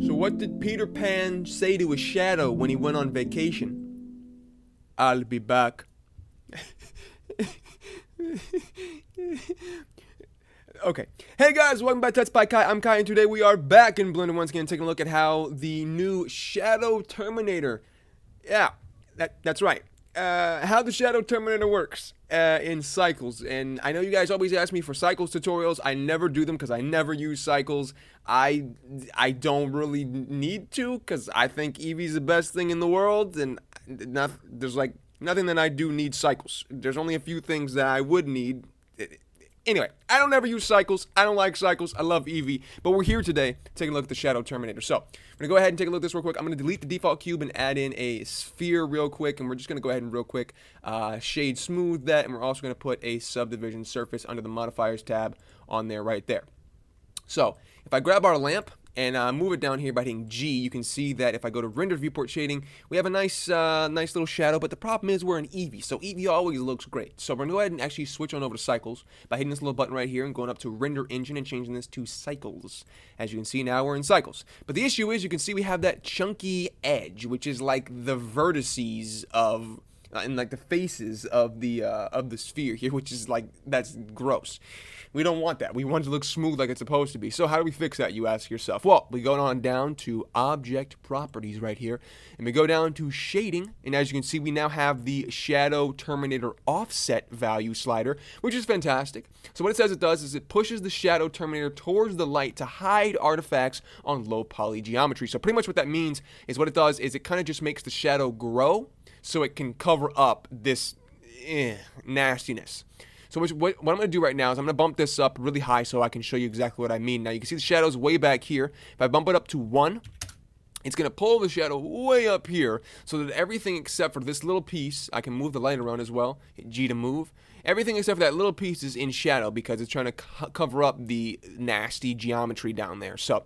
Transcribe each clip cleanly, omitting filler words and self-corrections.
So what did Peter Pan say to his shadow when he went on vacation? I'll be back. Okay. Hey guys, welcome back to TutsByKai. I'm Kai, and today we are back in Blender once again, taking a look at how the new Shadow Terminator, that's right, how the Shadow Terminator works in cycles. And I know you guys always ask me for cycles tutorials. I never do them because I never use cycles. I don't really need to because I think Eevee's the best thing in the world, and there's like nothing that I do need cycles. There's only a few things that I would need. Anyway, I don't ever use cycles. I don't like cycles. I love Eevee. But we're here today taking a look at the Shadow Terminator. So, I'm going to go ahead and take a look at this real quick. I'm going to delete the default cube and add in a sphere real quick. And we're just going to go ahead and real quick shade smooth that. And we're also going to put a subdivision surface under the modifiers tab on there right there. So, if I grab our lamp and move it down here by hitting G, you can see that if I go to render viewport shading, we have a nice little shadow, but the problem is we're in Eevee, so Eevee always looks great. So we're going to go ahead and actually switch on over to cycles by hitting this little button right here and going up to render engine and changing this to cycles. As you can see, now we're in cycles. But the issue is you can see we have that chunky edge, which is like the vertices of and like the faces of the sphere here, which is like, that's gross. We don't want that. We want it to look smooth like it's supposed to be. So how do we fix that, you ask yourself? Well, we go on down to Object Properties right here, and we go down to Shading, and as you can see, we now have the Shadow Terminator Offset value slider, which is fantastic. So what it says it does is it pushes the Shadow Terminator towards the light to hide artifacts on low poly geometry. So pretty much what that means is what it does is it kind of just makes the shadow grow so it can cover up this nastiness. So what I'm going to do right now is I'm going to bump this up really high so I can show you exactly what I mean. Now you can see the shadow's way back here. If I bump it up to 1, it's going to pull the shadow way up here so that everything except for this little piece, I can move the light around as well, hit G to move. Everything except for that little piece is in shadow because it's trying to cover up the nasty geometry down there. So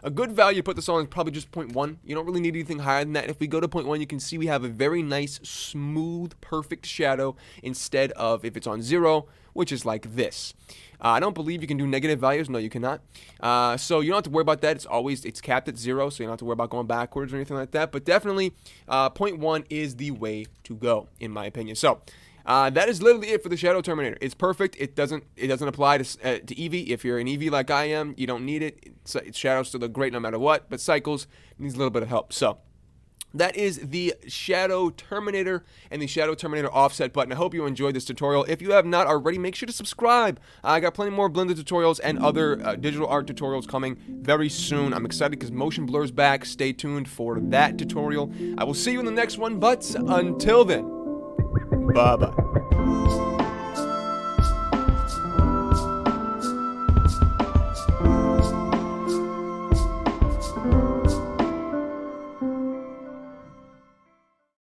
a good value to put this on is probably just 0.1. You don't really need anything higher than that. If we go to 0.1, you can see we have a very nice, smooth, perfect shadow instead of if it's on 0, which is like this. I don't believe you can do negative values. No, you cannot. So you don't have to worry about that. It's capped at 0, so you don't have to worry about going backwards or anything like that. But definitely, 0.1 is the way to go, in my opinion. So that is literally it for the Shadow Terminator. It's perfect. It doesn't apply to Eevee. If you're an Eevee like I am, you don't need it. Shadows still look great no matter what, but Cycles needs a little bit of help. So that is the Shadow Terminator and the Shadow Terminator Offset button. I hope you enjoyed this tutorial. If you have not already, make sure to subscribe. I got plenty more Blender tutorials and other digital art tutorials coming very soon. I'm excited because Motion Blur's back. Stay tuned for that tutorial. I will see you in the next one, but until then, bye-bye.